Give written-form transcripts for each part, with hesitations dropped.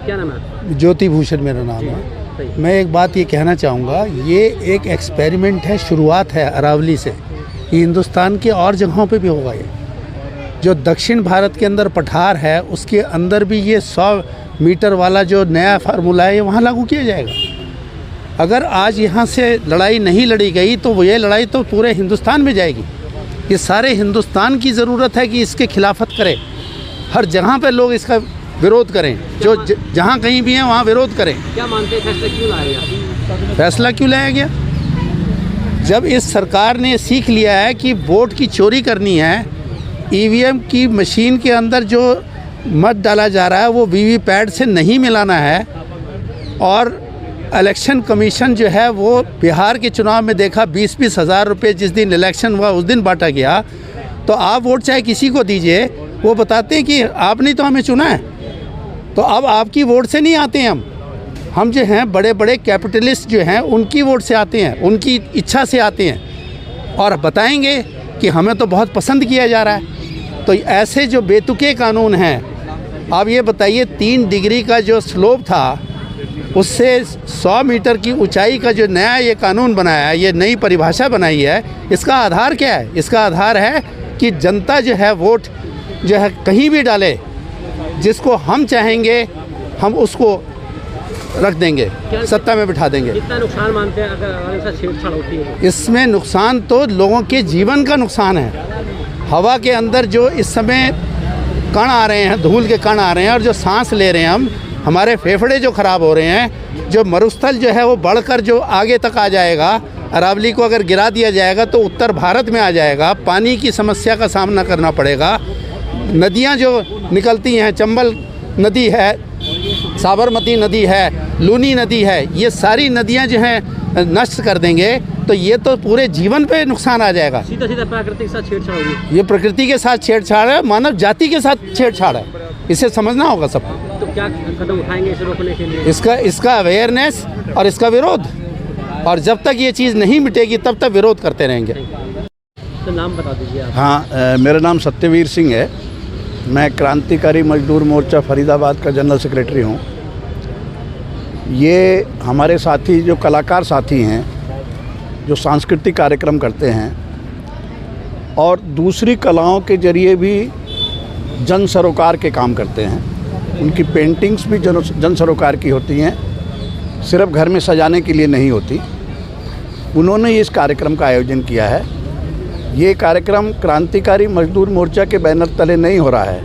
क्या नाम है? ज्योति भूषण मेरा नाम है। मैं एक बात ये कहना चाहूँगा, ये एक एक्सपेरिमेंट है, शुरुआत है अरावली से। ये हिंदुस्तान के और जगहों पे भी होगा। ये जो दक्षिण भारत के अंदर पठार है उसके अंदर भी ये 100 मीटर वाला जो नया फार्मूला है ये वहाँ लागू किया जाएगा। अगर आज यहाँ से लड़ाई नहीं लड़ी गई तो ये लड़ाई तो पूरे हिंदुस्तान में जाएगी। ये सारे हिंदुस्तान की ज़रूरत है कि इसके खिलाफत करें, हर जगह पे लोग इसका विरोध करें, जो जहाँ कहीं भी हैं वहाँ विरोध करें। क्या मानते हैं फैसला क्यों लाया गया? फैसला क्यों लाया गया? जब इस सरकार ने सीख लिया है कि वोट की चोरी करनी है, ईवीएम की मशीन के अंदर जो मत डाला जा रहा है वो वीवीपैट से नहीं मिलाना है, और इलेक्शन कमीशन जो है वो बिहार के चुनाव में देखा 20-20 हज़ार रुपये जिस दिन इलेक्शन हुआ उस दिन बांटा गया। तो आप वोट चाहे किसी को दीजिए, वो बताते हैं कि आपने तो हमें चुना है, तो अब आपकी वोट से नहीं आते हैं हम जो हैं बड़े बड़े कैपिटलिस्ट जो हैं उनकी वोट से आते हैं, उनकी इच्छा से आते हैं, और बताएंगे कि हमें तो बहुत पसंद किया जा रहा है। तो ऐसे जो बेतुके कानून हैं, अब ये बताइए 3 डिग्री का जो स्लोप था उससे 100 मीटर की ऊंचाई का जो नया ये कानून बनाया है, ये नई परिभाषा बनाई है, इसका आधार क्या है? इसका आधार है कि जनता जो है वोट जो है कहीं भी डाले, जिसको हम चाहेंगे हम उसको रख देंगे, सत्ता में बिठा देंगे। कितना नुकसान मानते हैं अगर ऐसा छेड़छाड़ होती है? इसमें नुकसान तो लोगों के जीवन का नुकसान है। हवा के अंदर जो इस समय कण आ रहे हैं, धूल के कण आ रहे हैं, और जो सांस ले रहे हैं हम, हमारे फेफड़े जो ख़राब हो रहे हैं, जो मरुस्थल जो है वो बढ़कर जो आगे तक आ जाएगा, अरावली को अगर गिरा दिया जाएगा तो उत्तर भारत में आ जाएगा, पानी की समस्या का सामना करना पड़ेगा। नदियाँ जो निकलती हैं, चंबल नदी है, साबरमती नदी है, लूनी नदी है, ये सारी नदियाँ जो हैं नष्ट कर देंगे तो ये तो पूरे जीवन पे नुकसान आ जाएगा। सीधा सीधा प्रकृति के साथ छेड़छाड़ होगी। ये प्रकृति के साथ छेड़छाड़ है, मानव जाति के साथ छेड़छाड़ है, इसे समझना होगा सबको। तो क्या कदम उठाएंगे इसे रोकने के लिए? इसका अवेयरनेस और इसका विरोध, और जब तक ये चीज़ नहीं मिटेगी तब तक विरोध करते रहेंगे। तो नाम बता दीजिए आप। हाँ, मेरा नाम सत्यवीर सिंह है। मैं क्रांतिकारी मजदूर मोर्चा फरीदाबाद का जनरल सेक्रेटरी हूँ। ये हमारे साथी जो कलाकार साथी हैं, जो सांस्कृतिक कार्यक्रम करते हैं और दूसरी कलाओं के जरिए भी जन सरोकार के काम करते हैं, उनकी पेंटिंग्स भी जन सरोकार की होती हैं, सिर्फ घर में सजाने के लिए नहीं होती। उन्होंने इस कार्यक्रम का आयोजन किया है। ये कार्यक्रम क्रांतिकारी मजदूर मोर्चा के बैनर तले नहीं हो रहा है,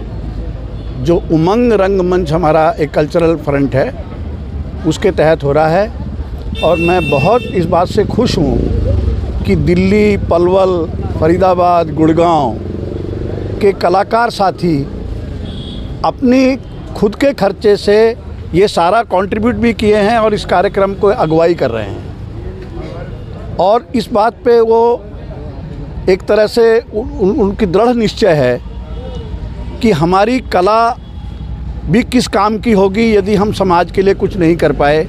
जो उमंग रंगमंच हमारा एक कल्चरल फ्रंट है उसके तहत हो रहा है। और मैं बहुत इस बात से खुश हूँ कि दिल्ली, पलवल, फरीदाबाद, गुड़गांव के कलाकार साथी अपनी खुद के खर्चे से ये सारा कंट्रीब्यूट भी किए हैं और इस कार्यक्रम को अगुवाई कर रहे हैं। और इस बात पे वो एक तरह से उनकी दृढ़ निश्चय है कि हमारी कला भी किस काम की होगी यदि हम समाज के लिए कुछ नहीं कर पाए।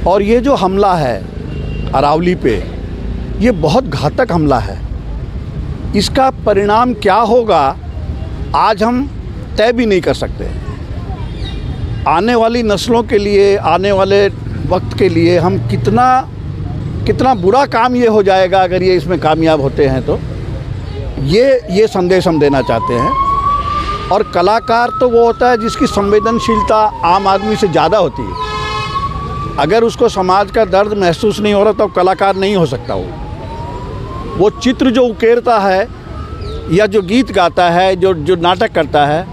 और ये जो हमला है अरावली पे, ये बहुत घातक हमला है। इसका परिणाम क्या होगा आज हम तय भी नहीं कर सकते। आने वाली नस्लों के लिए, आने वाले वक्त के लिए हम कितना बुरा काम ये हो जाएगा अगर ये इसमें कामयाब होते हैं। तो ये संदेश हम देना चाहते हैं। और कलाकार तो वो होता है जिसकी संवेदनशीलता आम आदमी से ज़्यादा होती है। अगर उसको समाज का दर्द महसूस नहीं हो रहा तो कलाकार नहीं हो सकता। वो चित्र जो उकेरता है या जो गीत गाता है, जो नाटक करता है,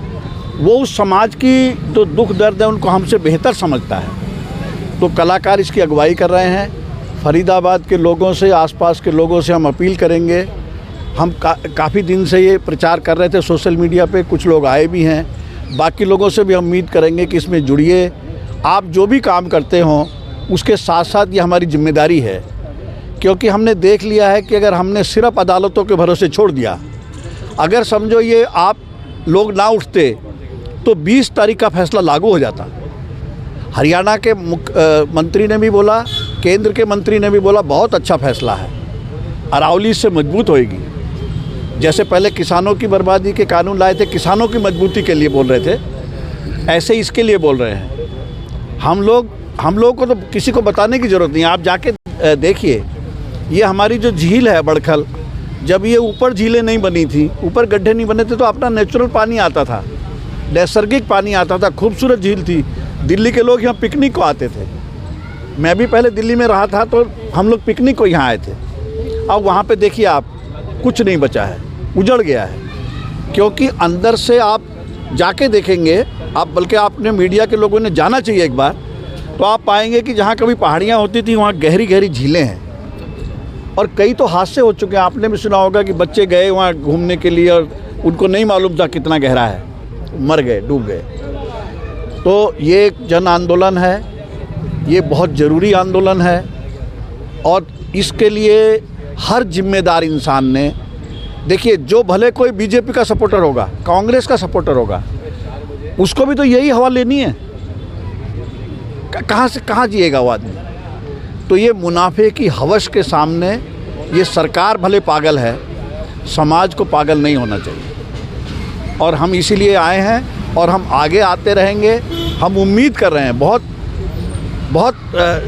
वो उस समाज की जो दुख दर्द है उनको हमसे बेहतर समझता है। तो कलाकार इसकी अगुवाई कर रहे हैं। फरीदाबाद के लोगों से, आसपास के लोगों से हम अपील करेंगे। हम काफ़ी दिन से ये प्रचार कर रहे थे सोशल मीडिया पे, कुछ लोग आए भी हैं। बाकी लोगों से भी हम उम्मीद करेंगे कि इसमें जुड़िए। आप जो भी काम करते हों उसके साथ साथ ये हमारी जिम्मेदारी है, क्योंकि हमने देख लिया है कि अगर हमने सिर्फ अदालतों के भरोसे छोड़ दिया, अगर समझो ये आप लोग ना उठते तो 20 तारीख का फैसला लागू हो जाता। हरियाणा के मंत्री ने भी बोला, केंद्र के मंत्री ने भी बोला बहुत अच्छा फैसला है, अरावली से मजबूत होएगी। जैसे पहले किसानों की बर्बादी के कानून लाए थे, किसानों की मजबूती के लिए बोल रहे थे, ऐसे इसके लिए बोल रहे हैं। हम लोग को तो किसी को बताने की ज़रूरत नहीं है। आप जाके देखिए, ये हमारी जो झील है बड़खल, जब ये ऊपर झीलें नहीं बनी थी, ऊपर गड्ढे नहीं बने थे, तो अपना नेचुरल पानी आता था, नैसर्गिक पानी आता था, खूबसूरत झील थी। दिल्ली के लोग यहाँ पिकनिक को आते थे। मैं भी पहले दिल्ली में रहा था, तो हम लोग पिकनिक को यहाँ आए थे। अब वहाँ पे देखिए आप, कुछ नहीं बचा है, उजड़ गया है। क्योंकि अंदर से आप जाके देखेंगे, आप बल्कि आपने मीडिया के लोगों ने जाना चाहिए एक बार, तो आप पाएंगे कि जहाँ कभी पहाड़ियाँ होती थी वहाँ गहरी गहरी झीलें हैं। और कई तो हादसे हो चुके हैं, आपने भी सुना होगा कि बच्चे गए वहाँ घूमने के लिए और उनको नहीं मालूम था कितना गहरा है, मर गए, डूब गए। तो ये एक जन आंदोलन है, ये बहुत ज़रूरी आंदोलन है, और इसके लिए हर जिम्मेदार इंसान ने, देखिए, जो भले कोई बीजेपी का सपोर्टर होगा, कांग्रेस का सपोर्टर होगा, उसको भी तो यही हवा लेनी है। कहाँ से कहाँ जिएगा वो आदमी? तो ये मुनाफे की हवस के सामने ये सरकार भले पागल है, समाज को पागल नहीं होना चाहिए। और हम इसीलिए आए हैं और हम आगे आते रहेंगे। हम उम्मीद कर रहे हैं, बहुत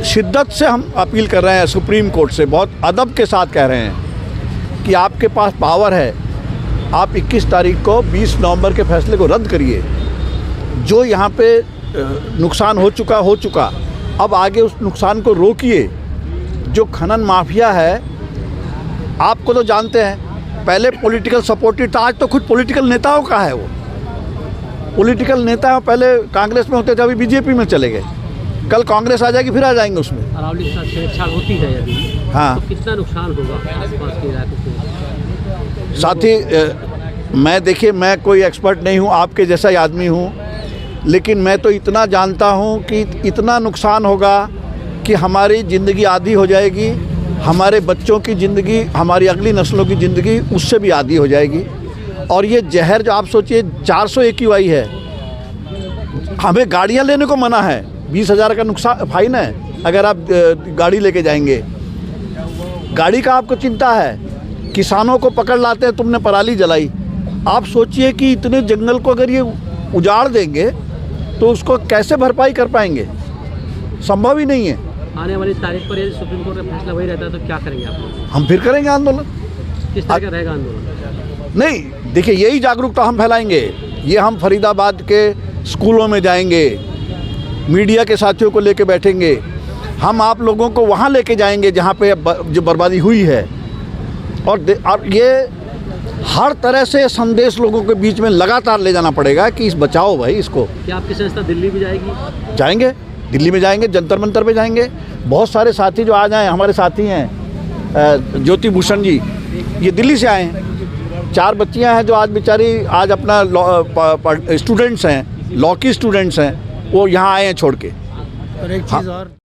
शिद्दत से हम अपील कर रहे हैं सुप्रीम कोर्ट से, बहुत अदब के साथ कह रहे हैं कि आपके पास पावर है, आप 21 तारीख को 20 नवंबर के फैसले को रद्द करिए। जो यहाँ पे नुकसान हो चुका, अब आगे उस नुकसान को रोकिए। जो खनन माफिया है, आपको तो जानते हैं, पहले पॉलिटिकल सपोर्टेड था, आज तो खुद पॉलिटिकल नेताओं का है। वो पॉलिटिकल नेता पहले कांग्रेस में होते थे, अभी बीजेपी में चले गए। कल कांग्रेस आ जाएगी, फिर आ जाएंगे उसमें। अरावली के साथ छेड़छाड़ होती है यदि, हाँ, तो कितना नुकसान होगा आसपास के इलाकों को? साथी, मैं देखिए, मैं कोई एक्सपर्ट नहीं हूँ, आपके जैसा ही आदमी हूँ, लेकिन मैं तो इतना जानता हूँ कि इतना नुकसान होगा कि हमारी ज़िंदगी आधी हो जाएगी, हमारे बच्चों की ज़िंदगी, हमारी अगली नस्लों की ज़िंदगी उससे भी आधी हो जाएगी। और ये जहर, जो आप सोचिए, 400 AQI है, हमें गाड़ियाँ लेने को मना है, 20,000 का नुकसान फाइन है अगर आप गाड़ी लेके जाएंगे। गाड़ी का आपको चिंता है, किसानों को पकड़ लाते हैं, तुमने पराली जलाई। आप सोचिए कि इतने जंगल को अगर ये उजाड़ देंगे तो उसको कैसे भरपाई कर पाएंगे? संभव ही नहीं है। आने वाली तारीख पर यदि सुप्रीम कोर्ट का फैसला वही रहता है तो क्या करेंगे आप लोग? हम फिर करेंगे आंदोलन। किस तरह का रहेगा आंदोलन? नहीं, देखिए, यही जागरूकता हम फैलाएंगे। ये हम फरीदाबाद के स्कूलों में जाएंगे, मीडिया के साथियों को लेके बैठेंगे, हम आप लोगों को वहाँ लेके जाएंगे जहाँ पे जो बर्बादी हुई है। और ये हर तरह से संदेश लोगों के बीच में लगातार ले जाना पड़ेगा कि इस बचाओ भाई इसको। क्या आपकी संस्था दिल्ली भी जाएगी? जाएंगे, दिल्ली में जाएंगे, जंतर मंतर पे जाएंगे। बहुत सारे साथी जो आज आए, हमारे साथी हैं ज्योति भूषण जी, ये दिल्ली से आए हैं। 4 बच्चियां हैं जो आज बेचारी आज अपना स्टूडेंट्स हैं, लॉ की स्टूडेंट्स हैं, वो यहाँ आए हैं छोड़ के। और एक चीज़ और